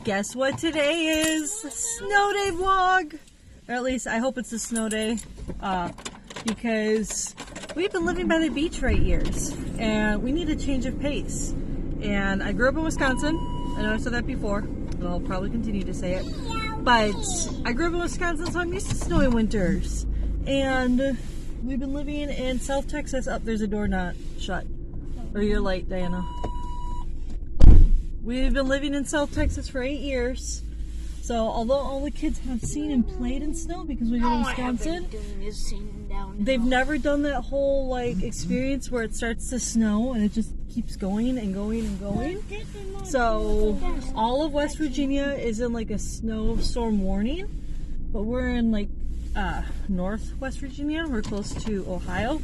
guess what today is? Snow day vlog. Or at least I hope it's a snow day. Because we've been living by the beach for 8 years. And we need a change of pace. And I grew up in Wisconsin. I know I said that before. But I'll probably continue to say it. But I grew up in Wisconsin, so I'm used to snowy winters. And we've been living in South Texas. Up there's a door not shut. Or you're late, Diana. We've been living in South Texas for 8 years. So although all the kids have seen and played in snow because we live in Wisconsin, they've never done that whole like experience where it starts to snow and it just keeps going and going and going. So all of West Virginia is in like a snowstorm warning, but we're in like Northwest Virginia. We're close to Ohio,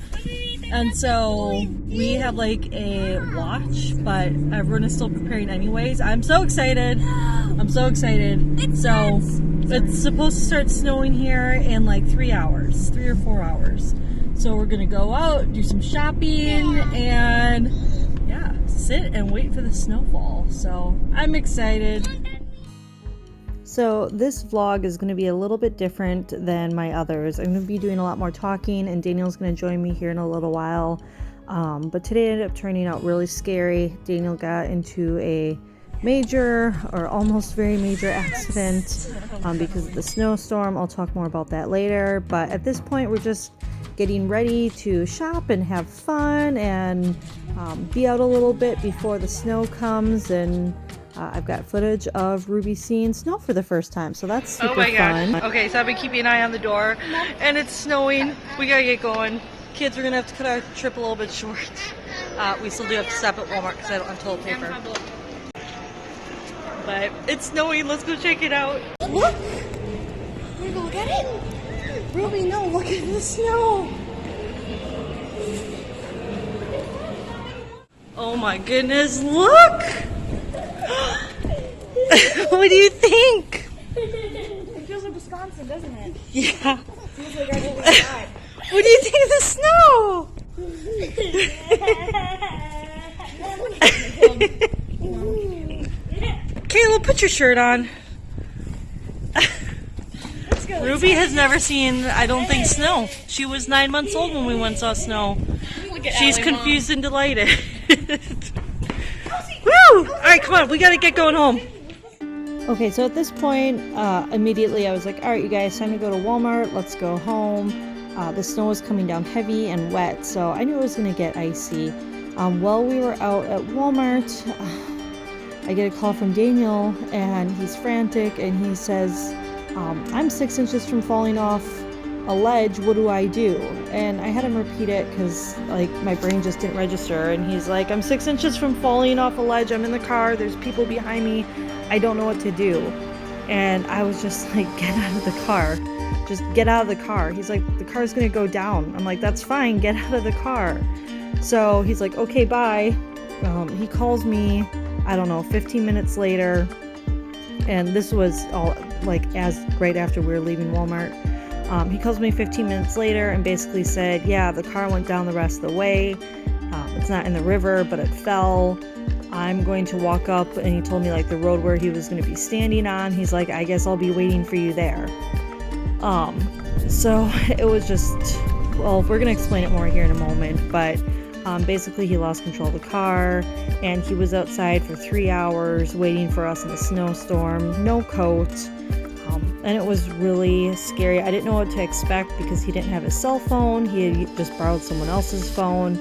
and so we have like a watch, but everyone is still preparing anyways. I'm so excited. I'm so excited. So it's supposed to start snowing here in like 3 hours, 3 or 4 hours. So we're gonna go out, do some shopping, and yeah, sit and wait for the snowfall. So I'm excited. So this vlog is going to be a little bit different than my others. I'm going to be doing a lot more talking, and Daniel's going to join me here in a little while. But today ended up turning out really scary. Daniel got into a major or almost very major accident because of the snowstorm. I'll talk more about that later. But at this point, we're just getting ready to shop and have fun and be out a little bit before the snow comes. And I've got footage of Ruby seeing snow for the first time, so that's super fun. Okay, so I've been keeping an eye on the door, and it's snowing. We gotta get going. Kids, we're gonna have to cut our trip a little bit short. We still do have to stop at Walmart because I don't have toilet paper. But it's snowing. Let's go check it out. Look! Ruby, look at it! Ruby, no, look at the snow! Oh my goodness, look! What do you think? It feels like Wisconsin, doesn't it? Yeah. It feels like I'm outside. What do you think of the snow? Kayla, put your shirt on. Ruby has never seen, I don't think, snow. She was 9 months old when we went and saw snow. She's confused and delighted. Woo! Alright, come on, we gotta get going home. Okay, so at this point, immediately I was like, alright you guys, time to go to Walmart, let's go home. The snow was coming down heavy and wet, so I knew it was gonna get icy. While we were out at Walmart, I get a call from Daniel, and he's frantic, and he says, I'm 6 inches from falling off a ledge, what do I do? And I had him repeat it because like my brain just didn't register, and he's like, I'm 6 inches from falling off a ledge, I'm in the car, there's people behind me, I don't know what to do. And I was just like, get out of the car, just get out of the car. He's like, the car's gonna go down. I'm like, that's fine, get out of the car. So he's like, okay, bye. He calls me, I don't know, 15 minutes later, and this was all like as right after we were leaving Walmart. He calls me 15 minutes later and basically said, yeah, the car went down the rest of the way. It's not in the river, but it fell. I'm going to walk up, and he told me like the road where he was going to be standing on. He's like, I guess I'll be waiting for you there. So it was just, well, we're going to explain it more here in a moment, but basically he lost control of the car, and he was outside for 3 hours waiting for us in a snowstorm, no coat. And it was really scary. I didn't know what to expect because he didn't have his cell phone. He had just borrowed someone else's phone.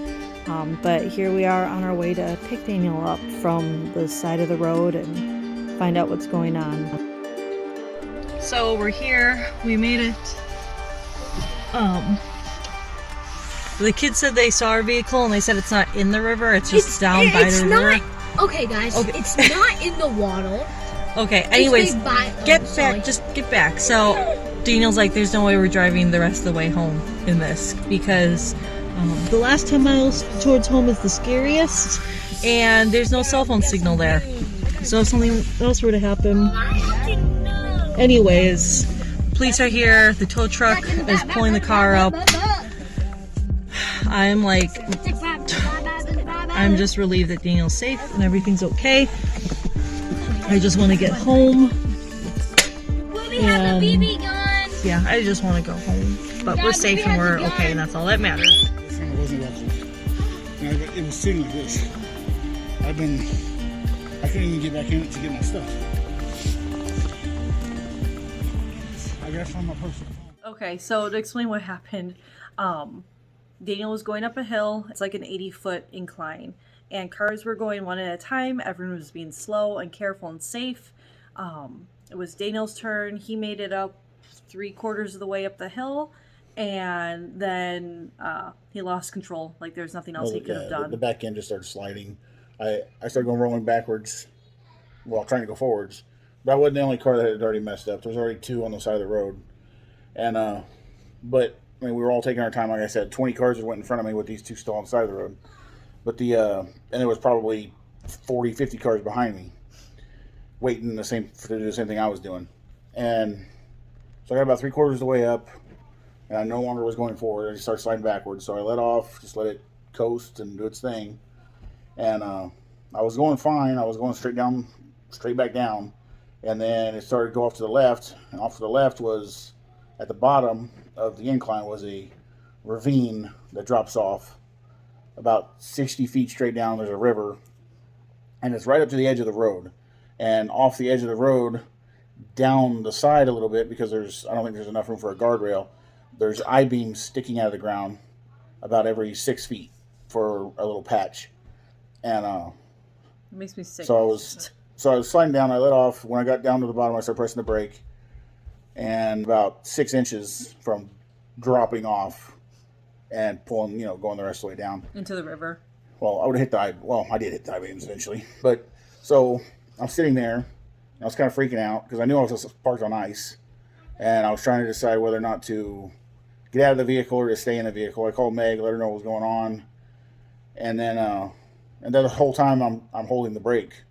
But here we are on our way to pick Daniel up from the side of the road and find out what's going on. So we're here. We made it. The kids said they saw our vehicle, and they said it's not in the river. It's just down by the river. Okay, guys. Okay. It's not in the water. Okay, anyways, get back, just get back. So, Daniel's like, there's no way we're driving the rest of the way home in this, because the last 10 miles towards home is the scariest, and there's no cell phone signal there. So if something else were to happen. Anyways, police are here, the tow truck is pulling the car up. I'm like, I'm just relieved that Daniel's safe and everything's okay. I just want to get home. We have a BB gun. Yeah, I just want to go home. But we're safe and we're okay, and that's all that matters. This thing wasn't watching. It was sitting like this. I couldn't even get back in it to get my stuff. I gotta find my purse. Okay, so to explain what happened, Daniel was going up a hill. It's like an 80-foot incline, and cars were going one at a time. Everyone was being slow and careful and safe. It was Daniel's turn. He made it up 3/4 of the way up the hill, and then he lost control. Like there's nothing else he could have done. The back end just started sliding. I started rolling backwards, well, trying to go forwards. But I wasn't the only car that had already messed up. There was already 2 on the side of the road. And, but, I mean, we were all taking our time. Like I said, 20 cars that went in front of me with these 2 still on the side of the road. But and there was probably 40, 50 cars behind me waiting to do the same thing I was doing. And so I got about 3/4 of the way up, and I no longer was going forward. I just started sliding backwards. So I let off, just let it coast and do its thing. And I was going fine. I was going straight back down. And then it started to go off to the left. And off to the left was, at the bottom of the incline, was a ravine that drops off about 60 feet straight down. There's a river. And it's right up to the edge of the road. And off the edge of the road, down the side a little bit, because I don't think there's enough room for a guardrail, there's I-beams sticking out of the ground about every 6 feet for a little patch. And it makes me sick. So I was sliding down. I let off. When I got down to the bottom, I started pressing the brake, and about 6 inches from dropping off and pulling, going the rest of the way down into the river. Well, I did hit the I-beams eventually. But so I'm sitting there, and I was kind of freaking out because I knew I was parked on ice, and I was trying to decide whether or not to get out of the vehicle or to stay in the vehicle. I called Meg, let her know what was going on, and then the whole time I'm holding the brake,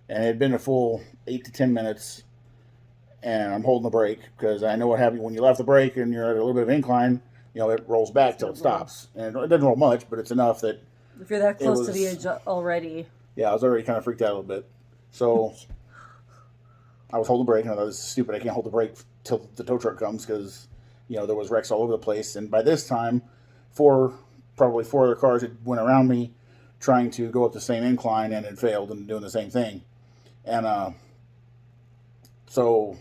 and it had been a full 8 to 10 minutes, and I'm holding the brake because I know what happens when you left the brake and you're at a little bit of incline. It rolls back till it stops, and it doesn't roll much, but it's enough that if you're that close to the edge already. Yeah, I was already kind of freaked out a little bit, so I was holding the brake, and I thought, this is stupid. I can't hold the brake till the tow truck comes because there was wrecks all over the place, and by this time, probably four other cars had went around me, trying to go up the same incline and had failed and doing the same thing. And so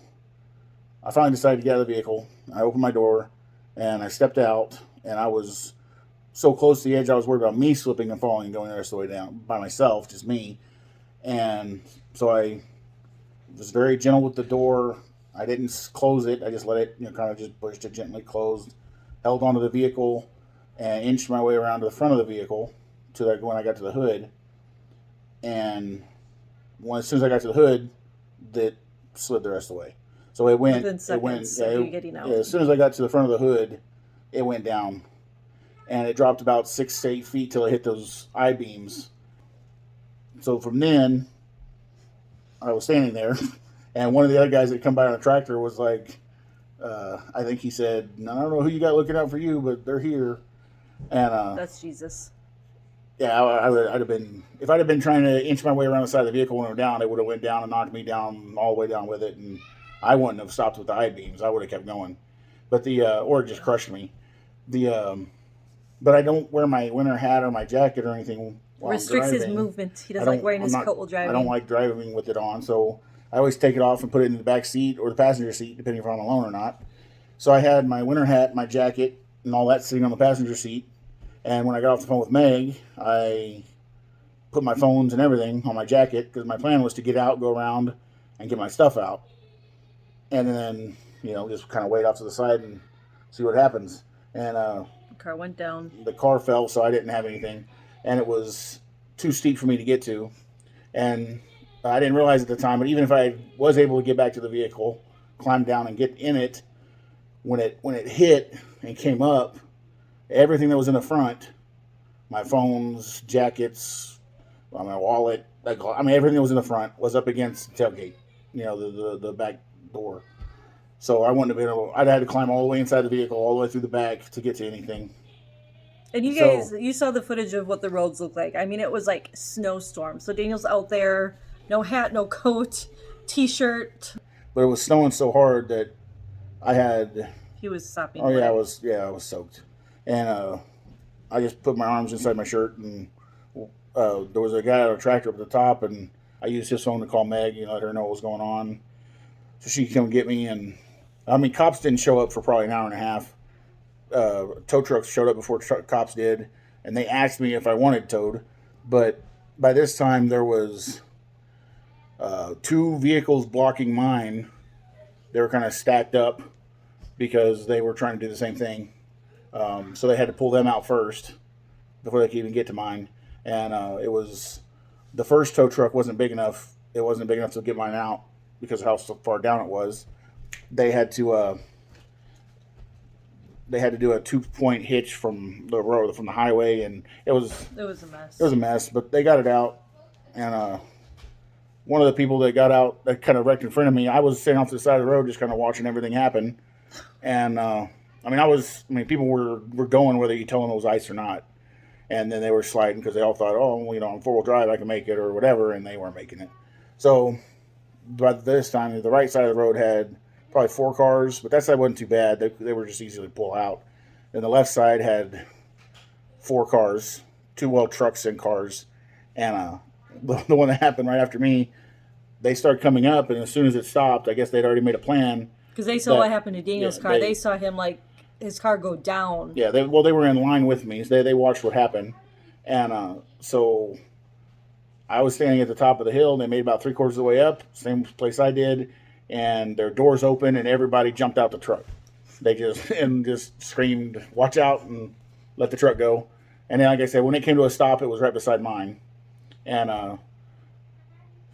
I finally decided to get out of the vehicle. I opened my door and I stepped out, and I was so close to the edge I was worried about me slipping and falling and going the rest of the way down by myself, just me. And so I was very gentle with the door. I didn't close it. I just let it, kind of just pushed it gently closed, held onto the vehicle, and inched my way around to the front of the vehicle when I got to the hood. And as soon as I got to the hood, that slid the rest of the way. So it went. As soon as I got to the front of the hood, it went down, and it dropped about 6 to 8 feet till it hit those I-beams. So from then, I was standing there, and one of the other guys that come by on the tractor was like, I think he said, "I don't know who you got looking out for you, but they're here." And that's Jesus. Yeah, I'd have been, if I'd have been trying to inch my way around the side of the vehicle when it went down, it would have went down and knocked me down all the way down with it, and I wouldn't have stopped with the I-beams. I would have kept going, but or it just crushed me. But I don't wear my winter hat or my jacket or anything while restricts I'm driving. His movement. He doesn't like wearing his coat while driving. I don't like driving with it on, so I always take it off and put it in the back seat or the passenger seat, depending if I'm alone or not. So I had my winter hat, my jacket, and all that sitting on the passenger seat. And when I got off the phone with Meg, I put my phones and everything on my jacket because my plan was to get out, go around, and get my stuff out. And then, just kind of wait off to the side and see what happens. And the car went down. The car fell, so I didn't have anything. And it was too steep for me to get to. And I didn't realize at the time, but even if I was able to get back to the vehicle, climb down and get in it, when it hit and came up, everything that was in the front, my phones, jackets, my wallet, everything that was in the front was up against the tailgate, the back door. So I wouldn't have been able, I'd had to climb all the way inside the vehicle, all the way through the back to get to anything. And you guys, you saw the footage of what the roads look like. I mean, it was like snowstorm. So Daniel's out there no hat, no coat, t-shirt. But it was snowing so hard that I had. He was sopping Oh yeah, wet. I was soaked, and I just put my arms inside my shirt, and there was a guy on a tractor up at the top, and I used his phone to call Meg and let her know what was going on, so she could come get me. And I mean, cops didn't show up for probably an hour and a half. Tow trucks showed up before cops did, and they asked me if I wanted towed, but by this time there was two vehicles blocking mine. They were kind of stacked up because they were trying to do the same thing. So they had to pull them out first before they could even get to mine. And it was the first tow truck wasn't big enough. It wasn't big enough to get mine out because of how far down it was. They had to do a 2-point hitch from the road, from the highway, and it was a mess. It was a mess, but they got it out. And one of the people that got out that kind of wrecked in front of me, I was sitting off to the side of the road just kind of watching everything happen. And people were going whether you tell them it was ice or not. And then they were sliding because they all thought, oh, you know, on 4-wheel drive I can make it or whatever, and they weren't making it. So by this time, the right side of the road had probably 4 cars, but that side wasn't too bad. They were just easy to pull out. And the left side had 4 cars, 2 trucks and cars. And the one that happened right after me, they started coming up, and as soon as it stopped, I guess they'd already made a plan. Because they saw what happened to Daniel's car. They saw him, like, his car go down. Yeah, they were in line with me. So they watched what happened. And so I was standing at the top of the hill, and they made about 3/4 of the way up, same place I did, and their doors opened, and everybody jumped out the truck. They just screamed, watch out, and let the truck go. And then, like I said, when it came to a stop, it was right beside mine. And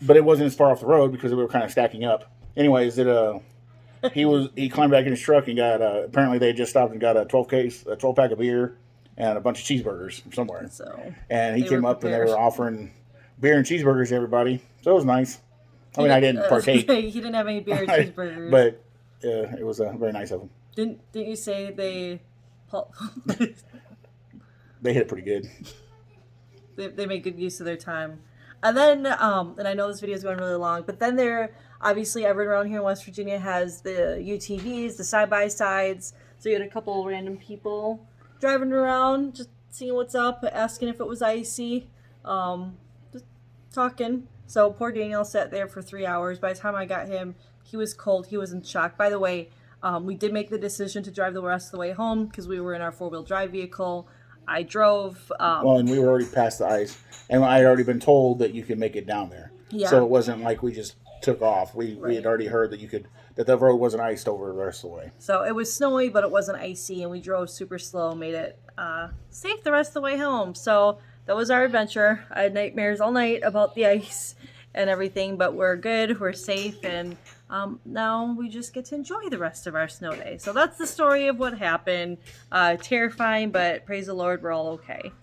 but it wasn't as far off the road because we were kind of stacking up. Anyways, he climbed back in his truck and got apparently they just stopped and got a 12-pack of beer and a bunch of cheeseburgers from somewhere. And he came up and they were offering beer and cheeseburgers to everybody. So it was nice. I mean, I didn't partake. He didn't have any beer and cheeseburgers. But it was very nice of him. Didn't you say they They hit it pretty good. They made good use of their time. And then, and I know this video is going really long, but then obviously everyone around here in West Virginia has the UTVs, the side-by-sides. So you had a couple random people driving around, just seeing what's up, asking if it was icy, just talking. So poor Daniel sat there for 3 hours. By the time I got him, he was cold. He was in shock. By the way, we did make the decision to drive the rest of the way home because we were in our 4-wheel drive vehicle. I drove. And we were already past the ice, and I had already been told that you could make it down there. Yeah. So it wasn't like we just took off. We had already heard that the road wasn't iced over the rest of the way. So it was snowy, but it wasn't icy, and we drove super slow, made it safe the rest of the way home. So that was our adventure. I had nightmares all night about the ice and everything, but we're good, we're safe, and now we just get to enjoy the rest of our snow day. So that's the story of what happened. Terrifying, but praise the Lord, we're all okay.